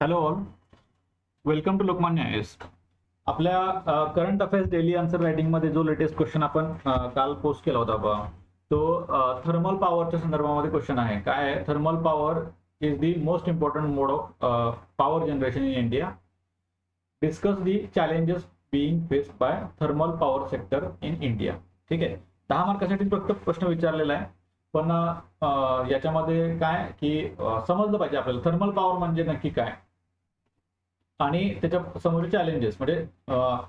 Hello all, welcome to Lokmanya IAS. आपल्या current affairs daily answer रायटिंगमध्ये जो लेटेस्ट क्वेश्चन आपण काल पोस्ट केला होता बा, तो थर्मल पॉवरच्या संदर्भामध्ये क्वेश्चन आहे. काय आहे? Thermal power is the most important mode of power generation in India. Discuss the challenges being faced by thermal power sector in India. ठीक आहे, 10 मार्कासाठी फक्त प्रश्न विचारलेला आहे. पण याच्यामध्ये काय की समजलं पाहिजे आपल्याला थर्मल पॉवर म्हणजे नक्की काय आणि त्याच्या समोरचे चॅलेंजेस. म्हणजे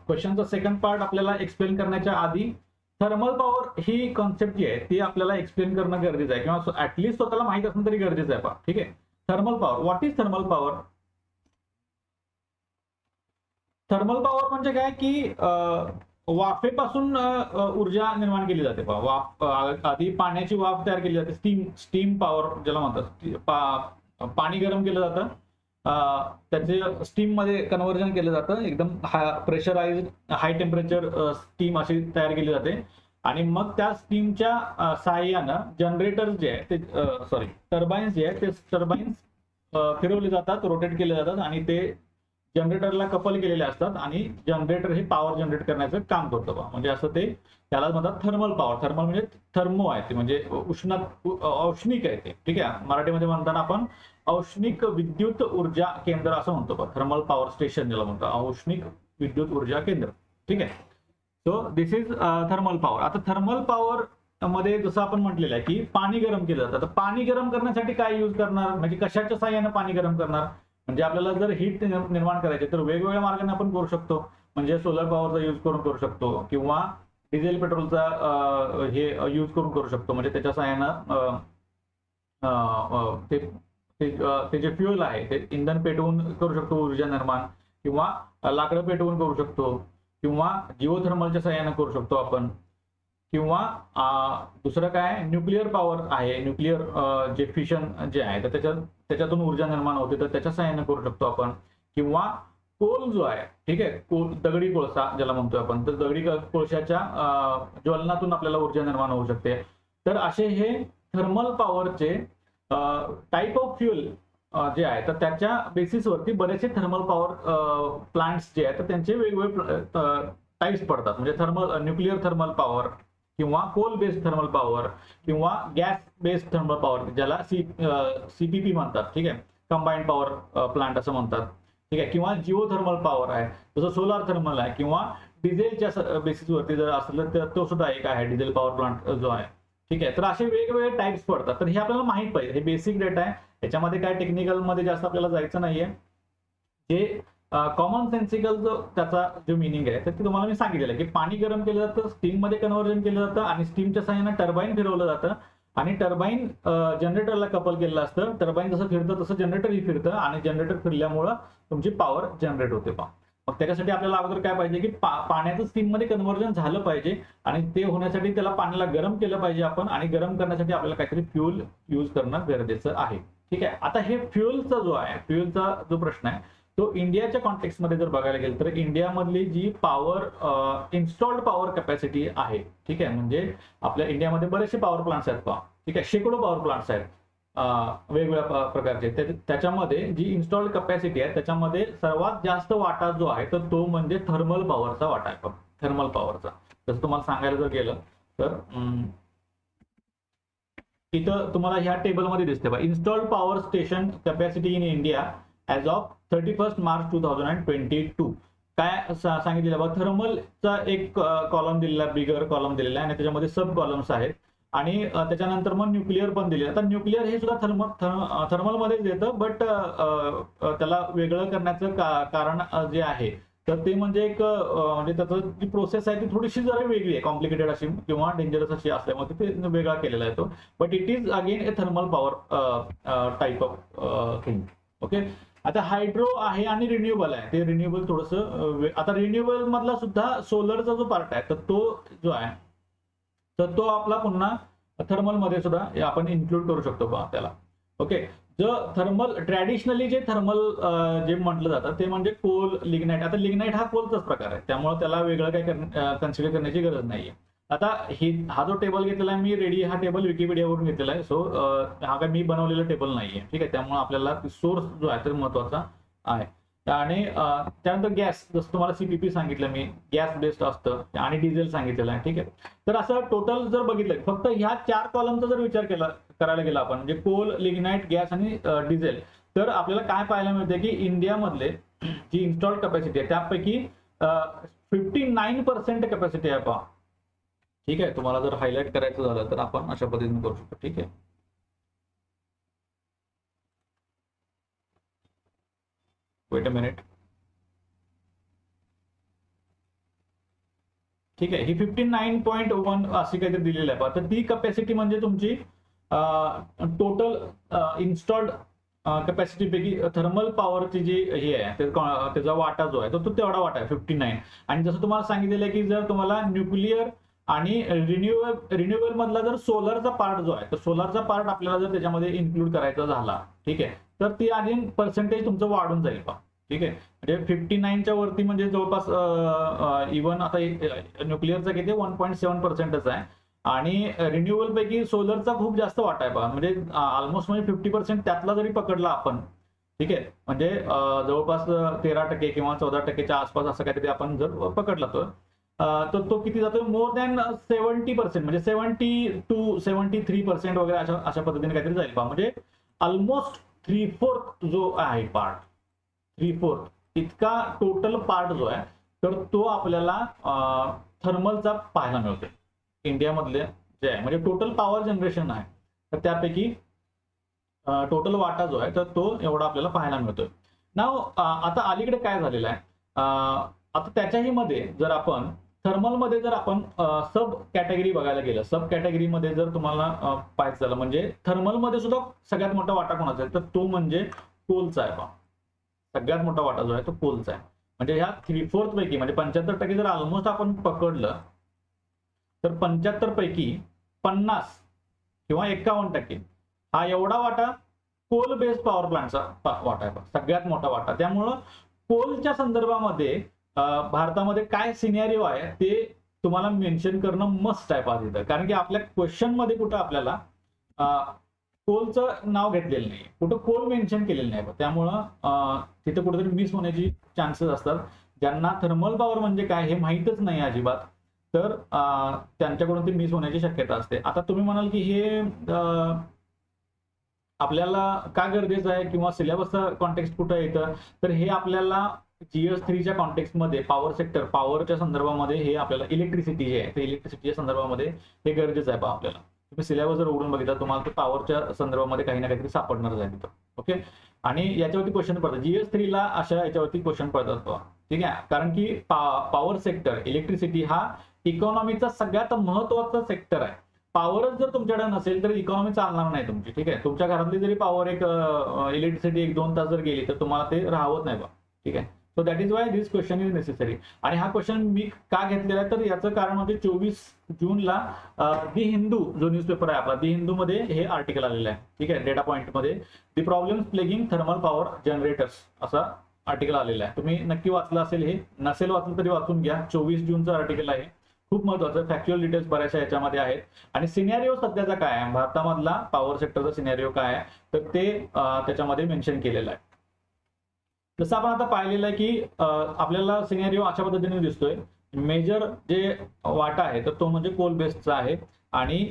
क्वेश्चनचा सेकंड पार्ट आपल्याला एक्सप्लेन करण्याच्या आधी थर्मल पॉवर ही कॉन्सेप्ट जी आहे ती आपल्याला एक्सप्लेन करणं गरजेचं आहे, किंवा ऍटलीस्ट स्वतःला माहित असणं तरी गरजेचं आहे. ठीक आहे, thermal power, what is thermal power? Thermal power म्हणजे काय की वाफेपासून ऊर्जा निर्माण केली जाते. वाफ आधी पाण्याची वाफ तयार केली जाते, स्टीम पॉवर ज्याला म्हणतात. पाणी गरम केलं जातं, त्याचे स्टीम मध्ये कन्व्हर्जन केलं जातं, एकदम प्रेशराइज हाय टेम्परेचर स्टीम अशी तयार केली जाते. आणि मग त्या स्टीमच्या साहाय्यानं जनरेटर्स जे आहे ते टर्बाईन्स जे आहे ते टर्बाईन्स फिरवले जातात, रोटेट केले जातात आणि ते जनरेटरला कपल केलेले असतात आणि जनरेटर हे पॉवर जनरेट करण्याचं काम करतं. म्हणजे असं ते त्याला म्हणतात थर्मल पॉवर. थर्मल म्हणजे थर्मो आहे ते, म्हणजे औष्णिक आहे ते. ठीक आहे, मराठीमध्ये म्हणताना आपण औष्णिक विद्युत ऊर्जा केंद्र असं म्हणतो. थर्मल पॉवर स्टेशन ज्याला म्हणतो, औष्णिक विद्युत ऊर्जा केंद्र. ठीक आहे, so this is thermal power. आता थर्मल पॉवर मध्ये जसं आपण म्हटलेलं आहे की पाणी गरम केलं जातं. तर पाणी गरम करण्यासाठी काय यूज करणार, म्हणजे कशाच्या साहाय्याने पाणी गरम करणार? म्हणजे आपल्याला जर हीट निर्माण करायचे तर वेगवेगळ्या मार्गाने आपण करू शकतो. म्हणजे सोलर पॉवरचा यूज करून करू शकतो, किंवा डिझेल पेट्रोलचा हे यूज करून करू शकतो. म्हणजे त्याच्या साहाय्यानं ते जे फ्युएल आहे ते इंधन पेटवून करू शकतो ऊर्जा निर्माण, किंवा लाकडं पेटवून करू शकतो, किंवा जिओथर्मलच्या साहाय्याने करू शकतो आपण, किंवा दुसरं काय न्यूक्लिअर पॉवर आहे. न्यूक्लिअर जे फिशन जे आहे तर त्याच्यातून ऊर्जा निर्माण होते तर त्याच्या साहाय्याने करू शकतो आपण, किंवा कोल जो आहे, ठीक आहे, दगडी कोळसा ज्याला म्हणतोय आपण, तर दगडी कोळशाच्या ज्वलनातून आपल्याला ऊर्जा निर्माण होऊ शकते. तर असे हे थर्मल पॉवरचे टाईप ऑफ फ्युएल जे आहे तर त्याच्या बेसिसवरती बरेचसे थर्मल पॉवर प्लांट्स जे आहेत तर त्यांचे वेगवेगळे टाईप्स पडतात. म्हणजे न्यूक्लिअर थर्मल पॉवर, किंवा कोल बेस्ड थर्मल पॉवर, किंवा गॅस बेस्ड थर्मल पॉवर ज्याला सीपीपी म्हणतात. ठीक आहे, कंबाईंड पॉवर प्लांट असं म्हणतात. ठीक आहे, किंवा जिओ थर्मल पॉवर आहे, जसं सोलार थर्मल आहे, किंवा डिझेलच्या बेसिसवरती जर असलं तर तो सुद्धा एक आहे, डिझेल पॉवर प्लांट जो आहे. ठीक आहे, तर असे वेगवेगळे टाइप्स पडतात. तर हे आपल्याला माहित पाहिजे, हे बेसिक डेटा आहे. याच्यामध्ये काय टेक्निकल मध्ये जास्त आपल्याला जायचं नाहीये. जे कॉमन सेन्सिकल जो त्याचा जो मिनिंग आहे तर ते तुम्हाला मी सांगितलेलं आहे की पाणी गरम केलं जातं, स्टीम मध्ये कन्व्हर्जन केलं जातं, आणि स्टीमच्या साहाय्याने टर्बाईन फिरवलं जातं, आणि टर्बाईन जनरेटरला कपल केलेलं असतं. टर्बाईन जसं फिरतं तसं जनरेटरही फिरतं, आणि जनरेटर फिरल्यामुळं तुमची पॉवर जनरेट होते. मग त्याच्यासाठी आपल्याला अगोदर काय पाहिजे की पाण्याचं स्टीम मध्ये कन्व्हर्जन झालं पाहिजे, आणि ते होण्यासाठी त्याला पाण्याला गरम केलं पाहिजे आपण, आणि गरम करण्यासाठी आपल्याला काहीतरी फ्युएल यूज करणं गरजेचं आहे. ठीक आहे, आता हे फ्युएलचा जो प्रश्न आहे तो इंडियाच्या कॉन्टेक्स्ट मध्ये जर बघायला गेलं तर इंडियामधली जी पॉवर इन्स्टॉल्ड पॉवर कॅपॅसिटी आहे, ठीक आहे, म्हणजे आपल्या इंडियामध्ये बरेचसे पॉवर प्लांट्स आहेत. ठीक आहे, शेकडो पॉवर प्लांट्स आहेत वेगवेगळ्या प्रकारचे. त्याच्यामध्ये जी इन्स्टॉल्ड कॅपॅसिटी आहे त्याच्यामध्ये सर्वात जास्त वाटा जो आहे तर तो म्हणजे थर्मल पॉवरचा वाटा आहे. थर्मल पॉवरचा जसं तुम्हाला सांगायला जर गेलं तर इथं तुम्हाला ह्या टेबलमध्ये दिसते बघा, installed power station capacity in India as of 31 March 2022. काय सांगितलेलं बघा, थर्मलचा एक कॉलम दिलेला, बिगर कॉलम दिलेला आहे, आणि त्याच्यामध्ये सब कॉलम्स आहेत, आणि त्याच्यानंतर मग न्यूक्लिअर पण दिले. आता न्यूक्लिअर हे सुद्धा थर्मल मध्येच येतं, बट त्याला वेगळं करण्याचं कारण जे आहे तर ते म्हणजे एक म्हणजे त्याचं जी प्रोसेस आहे ती थोडीशी जरा वेगळी आहे, कॉम्प्लिकेटेड अशी किंवा डेंजरस अशी असल्यामुळे ते वेगळा केलेला आहे तो. But it is again A thermal power type of thing. Okay, आता हायड्रो आहे आणि रिन्युएबल आहे. ते रिन्युएबल थोडंसं आता रिन्युएबल मधला सुद्धा सोलरचा जो पार्ट आहे तर तो जो आहे तर तो आपला पुन्हा थर्मल मध्ये सुद्धा आपण इन्क्लूड करू शकतो त्याला. ओके, जो थर्मल ट्रॅडिशनली जे थर्मल जे म्हटलं जातं ते म्हणजे कोल, लिग्नाइट. आता लिग्नाइट हा कोलचाच प्रकार आहे, त्यामुळे त्याला वेगळं काही कन्सिडर करण्याची गरज नाहीये. आता हा जो टेबल घेतलेला आहे मी रेडी, हा टेबल विकिपीडियावरून घेतलेला आहे. सो हा काय मी बनवलेला टेबल नाहीये. ठीक आहे, त्यामुळे आपल्याला सोर्स जो आहे तर महत्वाचा आहे. आणि त्यानंतर गॅस, जसं तुम्हाला सीपीपी सांगितलं मी, गॅस बेस्ड असतं आणि डिझेल सांगितलेलं आहे. ठीक आहे. तर असं टोटल जर बघितलं फक्त ह्या 4 कॉलमचा जर विचार करायला गेला आपण, म्हणजे कोल, लिग्नाइट, गॅस आणि डिझेल, तर आपल्याला काय पाहायला मिळते की इंडियामधले जी इन्स्टॉल्ड कॅपॅसिटी आहे त्यापैकी 59% कॅपॅसिटी आहे पहा. ठीक आहे. तुम्हाला जर हायलाइट करायचं झालं तर आपण अशा पद्धतीने करू शकतो. ठीक आहे. Weight a minute. ठीक आहे. ही 59.1 अशी काहीतरी दिलेली आहे पहा. तर ती कॅपॅसिटी म्हणजे तुमची टोटल इन्स्टॉल्ड कॅपॅसिटी पैकी थर्मल पॉवरची जी हे आहे त्याचा वाटा जो आहे तो तेवढा वाटा आहे 59. आणि जसं तुम्हाला सांगितलेलं आहे की जर तुम्हाला न्यूक्लिअर आणि रिन्युएबल मधला जर सोलरचा पार्ट जो आहे तर सोलरचा पार्ट आपल्याला जर त्याच्यामध्ये इन्क्लूड करायचा झाला, ठीक आहे, तर ती आणि पर्सेंटेज तुमचं वाढून जाईल पहा. ठीक आहे. म्हणजे 59च्या वरती म्हणजे जवळपास इव्हन आता न्यूक्लिअरचा किती 1.7%च आहे आणि रिन्युएबल पैकी सोलरचा खूप जास्त वाटा आहे पहा. म्हणजे ऑलमोस्ट म्हणजे 50% त्यातला जरी पकडला आपण, ठीक आहे, म्हणजे जवळपास 13% किंवा 14%च्या आसपास असं काहीतरी आपण जर पकडला तर तो किती जातो, मोर दॅन 70%, म्हणजे 70 to 73% वगैरे अशा पद्धतीने काहीतरी जाईल पहा. म्हणजे ऑलमोस्ट 3/4 जो आहे पार्ट, 3/4 इतका टोटल पार्ट जो आहे तर तो आपल्याला थर्मलचा पाहायला मिळतो इंडियामधले जे आहे. म्हणजे टोटल पॉवर जनरेशन आहे तर त्यापैकी टोटल वाटा जो आहे तर तो एवढा आपल्याला पाहायला मिळतोय. नाव आता अलीकडे काय झालेलं आहे, आता त्याच्याही मध्ये जर आपण थर्मलमध्ये जर आपण सब कॅटेगरी बघायला गेलं, सब कॅटेगरीमध्ये जर तुम्हाला पाहायचं झालं म्हणजे थर्मलमध्ये सुद्धा सगळ्यात मोठा वाटा कोणाचा आहे तर तो म्हणजे कोलचा आहे पहा. सगळ्यात मोठा वाटा जो आहे तो कोलचा आहे. म्हणजे ह्या 3/4 पैकी म्हणजे 75% जर ऑलमोस्ट आपण पकडलं तर 75 पैकी 50 किंवा 51% हा एवढा वाटा कोल बेस्ड पॉवर प्लांटचा वाटा आहे, सगळ्यात मोठा वाटा. त्यामुळं कोलच्या संदर्भामध्ये भारतामध्ये काय सिनेरिओ आहे ते तुम्हाला मेन्शन करणं मस्ट आहे पाहिजे, कारण की आपल्या क्वेश्चन मध्ये कुठं आपल्याला कोलचं नाव घेतलेलं नाही, कुठं कोल मेन्शन केलेलं नाही. त्यामुळं तिथे कुठेतरी मिस होण्याची चान्सेस असतात. ज्यांना थर्मल पॉवर म्हणजे काय हे माहीतच नाही अजिबात, तर त्यांच्याकडून ते मिस होण्याची शक्यता असते. आता तुम्ही म्हणाल की हे आपल्याला का गरजेचं आहे किंवा सिलेबसचा कॉन्टेक्स्ट कुठं येतं, तर हे आपल्याला GS3च्या कॉन्टेक्स्टमध्ये पॉवर सेक्टर, पॉवरच्या संदर्भामध्ये हे आपल्याला इलेक्ट्रिसिटी जे आहे ते इलेक्ट्रिसिटीच्या संदर्भामध्ये हे गरजेचं आहे पहा. आपल्याला तुम्ही सिलेबस जर उघडून बघितला तुम्हाला ते पॉवरच्या संदर्भामध्ये काही ना काहीतरी सापडणारच आहे तिथं. ओके. आणि याच्यावरती क्वेश्चन पडतात GS3ला, अशा याच्यावरती क्वेश्चन पडतात. ठीक आहे. कारण की पॉवर सेक्टर, इलेक्ट्रिसिटी हा इकॉनॉमीचा सगळ्यात महत्वाचा सेक्टर आहे. पॉवरच जर तुमच्याकडे नसेल तर इकॉनॉमी चालणार नाही तुमची. ठीक आहे. तुमच्या घरातली जरी पॉवर इलेक्ट्रिसिटी 1-2 तास जर गेली तर तुम्हाला ते राहत नाही बा. ठीक आहे. So that is why this question is necessary. आणि हा क्वेश्चन मी का घेतलेला आहे तर याचं कारण म्हणजे 24 जूनला दी हिंदू जो न्यूजपेपर आहे आपला, दी हिंदू मध्ये हे आर्टिकल आलेलं आहे. ठीक आहे. डेटा पॉइंट मध्ये दी problems plaguing thermal power generators असा आर्टिकल आलेला आहे. तुम्ही नक्की वाचलं असेल, हे नसेल वाचलं तरी वाचून घ्या. 24 जूनचं आर्टिकल आहे. खूप महत्वाचं फॅक्च्युअल डिटेल्स बऱ्याचशा याच्यामध्ये आहेत. आणि सिनेरिओ सध्याचा काय आहे, भारतामधला पॉवर सेक्टरचा सिनेरिओ काय आहे तर ते त्याच्यामध्ये मेन्शन केलेलं आहे. जसं आपण आता पाहिलेलं आहे की आपल्याला सिनेरिओ अशा पद्धतीने दिसतोय. मेजर जे वाटा आहे तर तो म्हणजे कोल बेस्डचा आहे आणि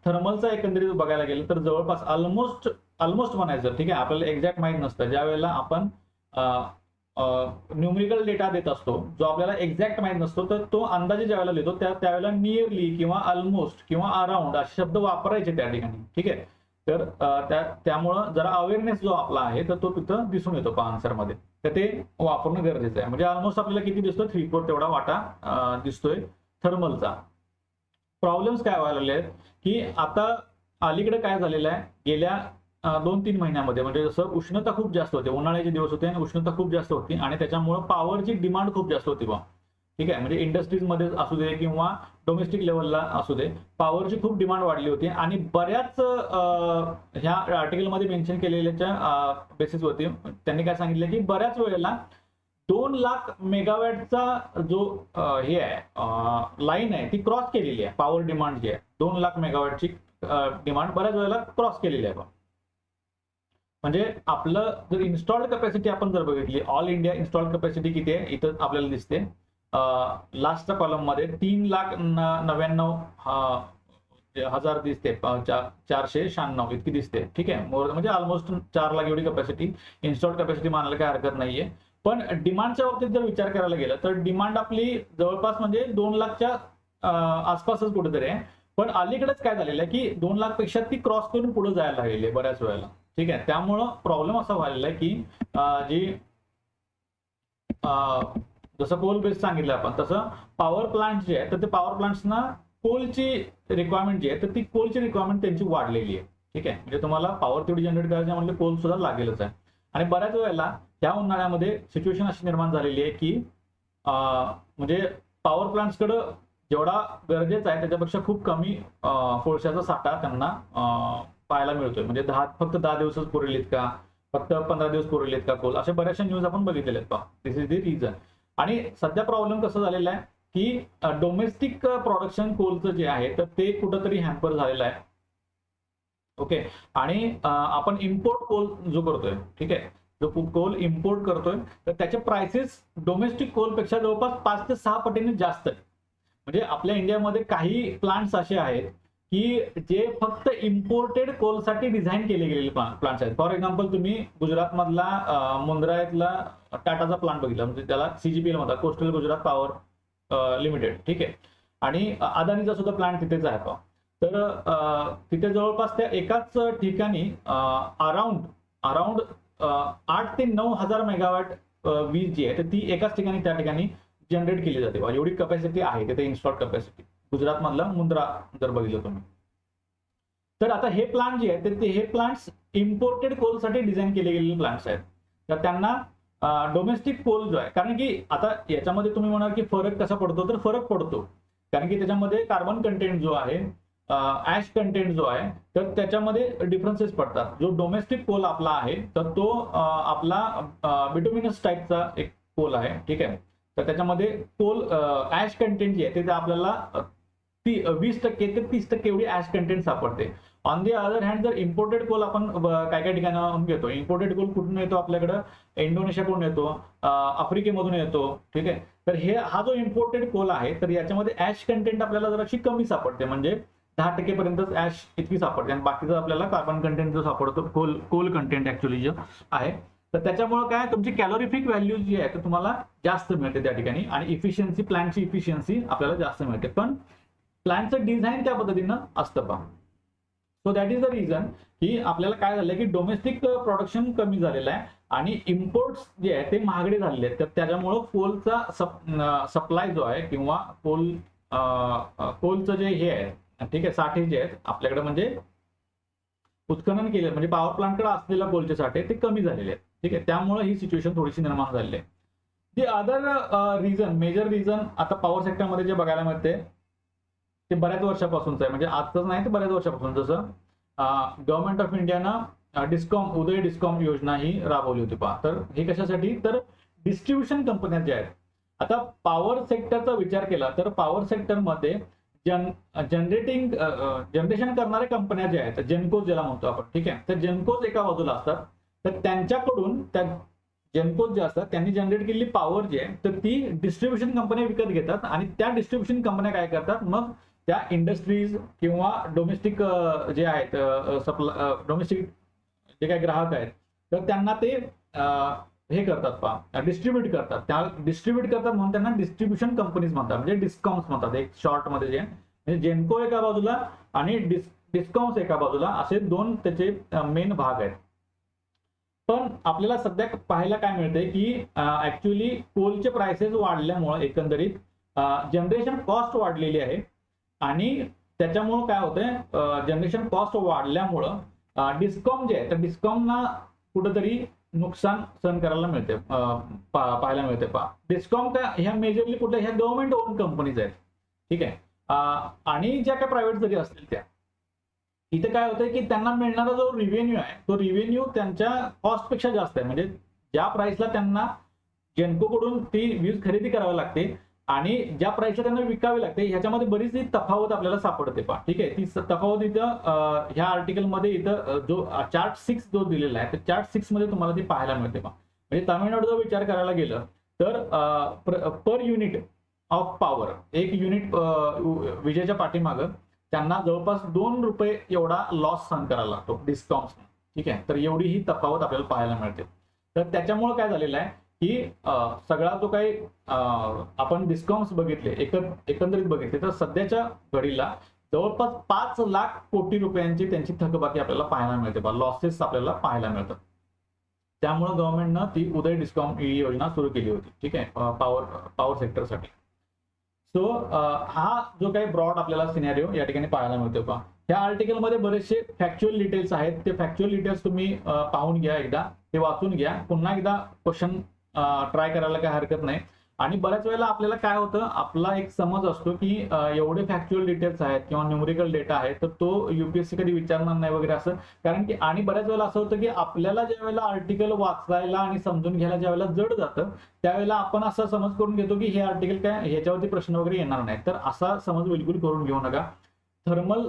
थर्मलचा एकंदरीत बघायला गेलं तर जवळपास ऑलमोस्ट म्हणायचं. ठीक आहे. आपल्याला एक्झॅक्ट माहित नसतं. ज्या वेळेला आपण न्यूमेरिकल डेटा देत असतो जो आपल्याला एक्झॅक्ट माहित नसतो तर तो अंदाजे ज्या वेळेला देतो त्यावेळेला नियरली किंवा ऑलमोस्ट किंवा अराउंड असे शब्द वापरायचे त्या ठिकाणी. ठीक आहे. तर त्यामुळं जरा अवेअरनेस जो आपला आहे तर तो तिथं दिसून येतो आन्सर मध्ये, तर ते वापरणं गरजेचं आहे. म्हणजे ऑलमोस्ट आपल्याला किती दिसतो 3/4 तेवढा वाटा दिसतोय थर्मलचा. प्रॉब्लेम्स काय व्हायला लागले आहेत की आता अलीकडे काय झालेलं आहे, गेल्या 2-3 महिन्यामध्ये म्हणजे जसं उष्णता खूप जास्त होते, उन्हाळ्याचे दिवस होते आणि उष्णता खूप जास्त होती आणि त्याच्यामुळे पॉवरची डिमांड खूप जास्त होती बा. ठीक आहे. म्हणजे इंडस्ट्रीजमध्ये असू दे किंवा डोमेस्टिक लेवलला असू दे, पॉवरची खूप डिमांड वाढली होती आणि बऱ्याच ह्या आर्टिकलमध्ये मेन्शन केलेल्याच्या बेसिसवरती त्यांनी काय सांगितलं की बऱ्याच वेळेला 2 लाख मेगावॅटचा जो हे आहे लाईन आहे ती क्रॉस केलेली आहे. पॉवर डिमांड जी आहे 2 लाख मेगावॅटची डिमांड बऱ्याच वेळेला क्रॉस केलेली आहे. म्हणजे आपलं जर इन्स्टॉल्ड कॅपॅसिटी आपण जर बघितली, ऑल इंडिया इन्स्टॉल्ड कॅपॅसिटी किती आहे इथं आपल्याला दिसते लास्टच्या कॉलम मध्ये 3,99,000 दिसते, 496 इतकी दिसते. ठीक आहे, म्हणजे ऑलमोस्ट 4 लाख एवढी कॅपॅसिटी, इन्स्टॉल्ड कॅपॅसिटी मानायला काही हरकत नाहीये. पण डिमांडच्या बाबतीत जर विचार करायला गेलं तर डिमांड आपली जवळपास म्हणजे 2 लाखच्या आसपासच कुठेतरी आहे. पण अलीकडेच काय झालेलं आहे की 2 लाख पेक्षा ती क्रॉस करून पुढे जायला लागलेली आहे बऱ्याच वेळेला. ठीक आहे, त्यामुळं प्रॉब्लेम असा व्हायला आहे की जी जसं कोल बेस सांगितलं आपण तसं पॉवर प्लांट जे आहे तर ते पॉवर प्लांट्सना कोलची रिक्वायरमेंट जी आहे तर ती कोलची रिक्वायरमेंट त्यांची वाढलेली आहे. ठीक आहे, म्हणजे तुम्हाला पॉवर तेवढी जनरेट करायची म्हणजे कोल सुद्धा लागेलच आहे. आणि बऱ्याच वेळेला या उन्हाळ्यामध्ये सिच्युएशन अशी निर्माण झालेली आहे की म्हणजे पॉवर प्लांट्सकडे जेवढा गरजेचा आहे त्याच्यापेक्षा खूप कमी कोळशाचा साठा त्यांना पाहायला मिळतोय. म्हणजे फक्त 10 दिवसच पुरेलेत का, फक्त 15 दिवस पुरेलेत का कोल, अशा बऱ्याचशा न्यूज आपण बघितलेल्या आहेत. दिस इज द रिझन. आणि सध्या प्रॉब्लेम कसं झालेला आहे की डोमेस्टिक प्रोडक्शन कोलचं जे आहे तर ते कुठंतरी हॅम्पर झालेलं आहे. ओके, आणि आपण इम्पोर्ट कोल जो करतोय, ठीक आहे, जो कोल इम्पोर्ट करतोय तर त्याचे प्राइसेस डोमेस्टिक कोलपेक्षा जवळपास 5 ते 6 पटीने जास्त आहेत. म्हणजे आपल्या इंडियामध्ये काही प्लांट्स असे आहेत की जे फक्त इम्पोर्टेड कोलसाठी डिझाईन केले गेलेले प्लांट्स आहेत. फॉर एक्झाम्पल तुम्ही गुजरातमधला मुंद्रा इथला टाटाचा प्लांट बघितला, म्हणजे त्याला CGPL म्हणतात, कोस्टल गुजरात पॉवर लिमिटेड. ठीक आहे, आणि अदानीचा सुद्धा प्लांट तिथेच आहे. तर तिथे जवळपास त्या एकाच ठिकाणी अराउंड 8 ते 9 हजार मेगावॅट वीज जी आहे तर ती एकाच ठिकाणी त्या ठिकाणी जनरेट केली जाते. एवढी कॅपॅसिटी आहे तिथे, इन्स्टॉल्ड कॅपॅसिटी गुजरात मधला मुंद्रा जर बघितलं तुम्ही. तर आता हे प्लांट जे आहे तर हे प्लांट्स इम्पोर्टेड कोलसाठी डिझाईन केले गेलेले प्लांट्स आहेत. तर त्यांना डोमेस्टिक कोल जो आहे, कारण की आता याच्यामध्ये तुम्ही म्हणाल की फरक कसा पडतो, तर फरक पडतो कारण की त्याच्यामध्ये कार्बन कंटेंट जो आहे, ऍश कंटेंट जो आहे तर त्याच्यामध्ये डिफरन्सेस पडतात. जो डोमेस्टिक कोल आपला आहे तर तो आपला बिटुमिनस टाईपचा एक कोल आहे. ठीक आहे, तर त्याच्यामध्ये कोल ऍश कंटेंट जी आहे ते आपल्याला 20% ते 30% एवढी ऍश कंटेंट सापडते. ऑन दी अदर हँड जर इम्पोर्टेड कोल आपण काय काय ठिकाणाहून घेतो, इम्पोर्टेड कोल कुठून येतो, आपल्याकडं इंडोनेशियाकडून येतो, आफ्रिकेमधून येतो. ठीक आहे, तर हा जो इम्पोर्टेड कोल आहे तर याच्यामध्ये ऍश कंटेंट आपल्याला जराशी कमी सापडते, म्हणजे 10% पर्यंतच ऍश इतकी सापडते आणि बाकीचं आपल्याला कार्बन कंटेंट जो सापडतो, कोल कंटेंट ऍक्च्युअली जो आहे, तर त्याच्यामुळे काय तुमची कॅलोरिफिक व्हॅल्यू जी आहे तर तुम्हाला जास्त मिळते त्या ठिकाणी आणि इफिशियन्सी, प्लांटची इफिशियन्सी आपल्याला जास्त मिळते. पण प्लांटचं डिझाईन त्या पद्धतीनं असतं पहा. So that is the reason की आपल्याला काय झालंय की डोमेस्टिक प्रोडक्शन कमी झालेलं आहे आणि इम्पोर्ट्स जे आहे ते महागडे झालेले आहेत. तर त्याच्यामुळं कोलचा सप्लाय जो आहे किंवा कोलचं जे हे आहे, ठीक आहे, साठे जे आहेत आपल्याकडे, म्हणजे उत्खनन केले म्हणजे पॉवर प्लांटकडे असलेल्या कोलचे साठे ते कमी झालेले आहेत. ठीक आहे, त्यामुळे ही सिच्युएशन थोडीशी निर्माण झालेली आहे. The other reason, major reason आता पॉवर सेक्टरमध्ये जे बघायला मिळते ते बऱ्याच वर्षापासूनच आहे, म्हणजे आजच नाही तर बऱ्याच वर्षापासून. जसं गव्हर्नमेंट ऑफ इंडियानं डिस्कॉम, उदय डिस्कॉम योजना ही राबवली होती पहा. तर हे कशासाठी, तर डिस्ट्रीब्युशन कंपन्या ज्या आहेत, आता पॉवर सेक्टरचा विचार केला तर पॉवर सेक्टरमध्ये जनरेशन करणाऱ्या कंपन्या ज्या आहेत, जेनकोज ज्याला म्हणतो आपण, ठीक आहे, तर जेनकोज एका बाजूला असतात. तर त्यांच्याकडून त्या जेनकोज जे असतात त्यांनी जनरेट केलेली पॉवर जी आहे तर ती डिस्ट्रीब्युशन कंपन्या विकत घेतात आणि त्या डिस्ट्रीब्युशन कंपन्या काय करतात, मग त्या इंडस्ट्रीज किंवा डोमेस्टिक जे आहेत डोमेस्टिक जे काही ग्राहक आहेत तर त्यांना ते हे करतात पहा, डिस्ट्रीब्यूट करतात. त्या डिस्ट्रीब्यूट करतात म्हणून त्यांना डिस्ट्रीब्युशन कंपनीज म्हणतात, म्हणजे डिस्कॉम्स म्हणतात एक शॉर्ट मध्ये. जे म्हणजे जेनको एका बाजूला आणि डिस्कॉम्स एका बाजूला, असे दोन त्याचे मेन भाग आहेत. पण आपल्याला सध्या पाहायला काय मिळतंय की ऍक्च्युअली कोलचे प्राइसेस वाढल्यामुळे एकंदरीत जनरेशन कॉस्ट वाढलेली आहे आणि त्याच्यामुळं काय होतंय, जनरेशन कॉस्ट वाढल्यामुळं डिस्कॉम जे आहे तर डिस्कॉमना कुठंतरी नुकसान सहन करायला मिळते, पाहायला मिळते पहा. डिस्कॉम काय ह्या मेजरली कुठल्या ह्या गव्हर्नमेंट ओन कंपनीज आहेत. ठीक आहे, आणि ज्या काही प्रायव्हेट जरी असतील त्या, इथे काय होतंय की त्यांना मिळणारा जो रिव्हेन्यू आहे तो रिव्हेन्यू त्यांच्या कॉस्ट पेक्षा जास्त आहे. म्हणजे ज्या प्राइसला त्यांना जेनको कडून ती वीज खरेदी करावी लागते आणि ज्या प्राइसला त्यांना विकावे लागते ह्याच्यामध्ये बरीचशी तफावत आपल्याला सापडते पहा. ठीक आहे, ती तफावत इथं ह्या आर्टिकलमध्ये इथं जो चार्ट 6 जो दिलेला आहे, तर चार्ट 6 मध्ये तुम्हाला ती पाहायला मिळते पहा. म्हणजे तामिळनाडूचा विचार करायला गेलं तर पर युनिट ऑफ पॉवर, एक युनिट विजेच्या पाठीमागं त्यांना जवळपास 2 रुपये एवढा लॉस सहन करायला लागतो डिस्कॉम्स. ठीक आहे, तर एवढी ही तफावत आपल्याला पाहायला मिळते. तर त्याच्यामुळे काय झालेलं आहे की सगळा जो काही आपण डिस्कॉम्स बघितले एकंदरीत बघितले तर सध्याच्या घडीला जवळपास 5 लाख कोटी रुपयांची त्यांची थकबाकी आपल्याला पाहायला मिळते बा, लॉसेस आपल्याला पाहायला मिळतात. त्यामुळे गव्हर्नमेंटनं ती उदय डिस्कॉम ही योजना सुरू केली होती. ठीक आहे, पॉवर सेक्टरसाठी. सो हा जो काही ब्रॉड आपल्याला सिनॅरिओ या ठिकाणी पाहायला मिळतो का. ह्या आर्टिकलमध्ये बरेचसे फॅक्च्युअल डिटेल्स आहेत, ते फॅक्च्युअल डिटेल्स तुम्ही पाहून घ्या, एकदा ते वाचून घ्या, पुन्हा एकदा क्वेश्चन ट्राय करायला काही हरकत नाही. आणि बऱ्याच वेळेला आपल्याला काय होतं, आपला एक समज असतो की एवढे फॅक्च्युअल डिटेल्स आहेत किंवा न्यूमेरिकल डेटा आहे तर तो युपीएससी कधी विचारणार नाही वगैरे असं. कारण की आणि बऱ्याच वेळेला असं होतं की आपल्याला ज्या वेळेला आर्टिकल वाचायला आणि समजून घ्यायला ज्या वेळेला जड जातं त्यावेळेला आपण असा समज करून घेतो की हे आर्टिकल काय ह्याच्यावरती प्रश्न वगैरे येणार नाही. तर असा समज बिलकुल करून घेऊ नका. थर्मल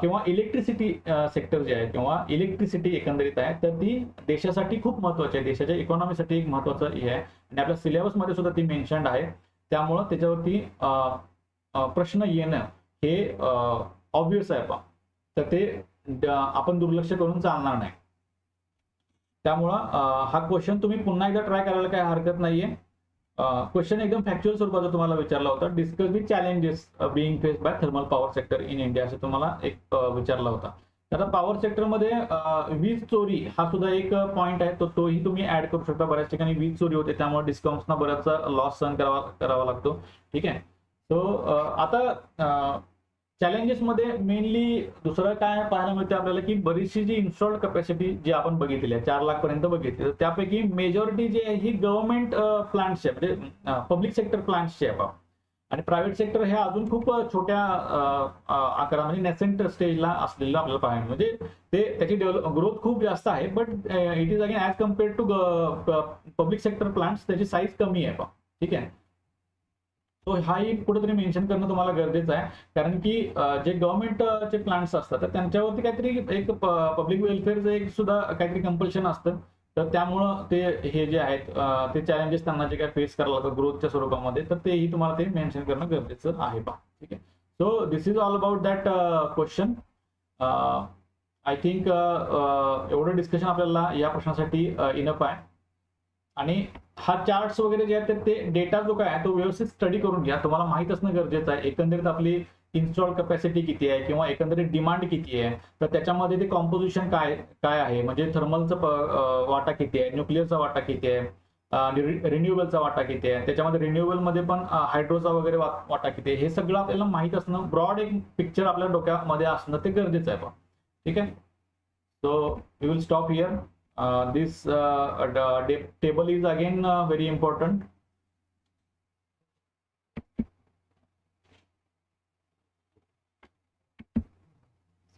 किंवा इलेक्ट्रिसिटी सेक्टर जे आहे किंवा इलेक्ट्रिसिटी एकंदरीत आहे तर ती देशासाठी खूप महत्वाची आहे, देशाच्या इकॉनॉमीसाठी एक महत्वाचं हे आहे आणि आपल्या सिलेबसमध्ये सुद्धा ती मेन्शन्ड आहे. त्यामुळं त्याच्यावरती प्रश्न येणं हे ऑब्विस आहे पा, तर ते आपण दुर्लक्ष करून चालणार नाही. त्यामुळं हा क्वेश्चन तुम्ही पुन्हा एकदा ट्राय करायला काही हरकत नाहीये. क्वेश्चन एकदम फॅक्च्युअल स्वरूपाचा तुम्हाला विचारला होता. Discuss the challenges being faced by thermal power sector in India असं तुम्हाला एक विचारला होता. आता पॉवर सेक्टरमध्ये वीज चोरी हा सुद्धा एक पॉइंट आहे, तोही तुम्ही ऍड करू शकता. बऱ्याच ठिकाणी वीज चोरी होते त्यामुळे डिस्कॉम्सना बराचसा लॉस सहन करावा लागतो. ठीक आहे, सो आता चॅलेंजेस मध्ये मेनली दुसरं काय पाहायला मिळते आपल्याला की बरीचशी जी इन्स्टॉल्ड कॅपॅसिटी जी आपण बघितली आहे 4 लाख पर्यंत बघितली, तर त्यापैकी मेजॉरिटी जी आहे ही गव्हर्नमेंट प्लांट्सची आहे, म्हणजे पब्लिक सेक्टर प्लांट्सची आहे. आणि प्रायव्हेट सेक्टर हे अजून खूप छोट्या आकारा म्हणजे नेसेंट स्टेजला असलेलं आपल्याला पाहायला म्हणजे ते त्याची ग्रोथ खूप जास्त आहे, but it is again as compared to public sector plants त्याची साईज कमी आहे. ठीक आहे, तो हाही कुठेतरी मेन्शन करणं तुम्हाला गरजेचं आहे. कारण की जे गव्हर्नमेंटचे प्लांट्स असतात तर त्यांच्यावरती काहीतरी एक पब्लिक वेलफेअरचं एक सुद्धा काहीतरी कंपल्शन असतं. तर त्यामुळं ते हे जे आहेत ते चॅलेंजेस त्यांना जे काय फेस करायला लागतं ग्रोथच्या स्वरूपामध्ये, तर तेही तुम्हाला ते मेन्शन करणं गरजेचं आहे पहा. ठीक आहे, so this is all about that question. I think एवढं डिस्कशन आपल्याला या प्रश्नासाठी इनफ आहे. आणि हा चार्ट्स वगैरे जे आहेत ते डेटा जो काय आहे तो व्यवस्थित स्टडी करून घ्या. तुम्हाला माहित असणं गरजेचं आहे एकंदरीत आपली इन्स्टॉल कॅपॅसिटी किती आहे किंवा एकंदरीत डिमांड किती आहे, तर त्याच्यामध्ये ते कॉम्पोजिशन काय काय आहे, म्हणजे थर्मलचा वाटा किती आहे, न्यूक्लिअरचा वाटा किती आहे, रिन्युएबलचा वाटा किती आहे, त्याच्यामध्ये रिन्युएबल मध्ये पण हायड्रोचा वगैरे वाटा किती आहे, हे सगळं आपल्याला माहित असणं, ब्रॉड एक पिक्चर आपल्या डोक्यामध्ये असणं ते गरजेचं आहे. ठीक आहे, so we will stop here. This table is again very important.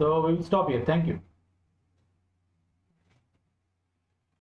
So we will stop here. Thank you.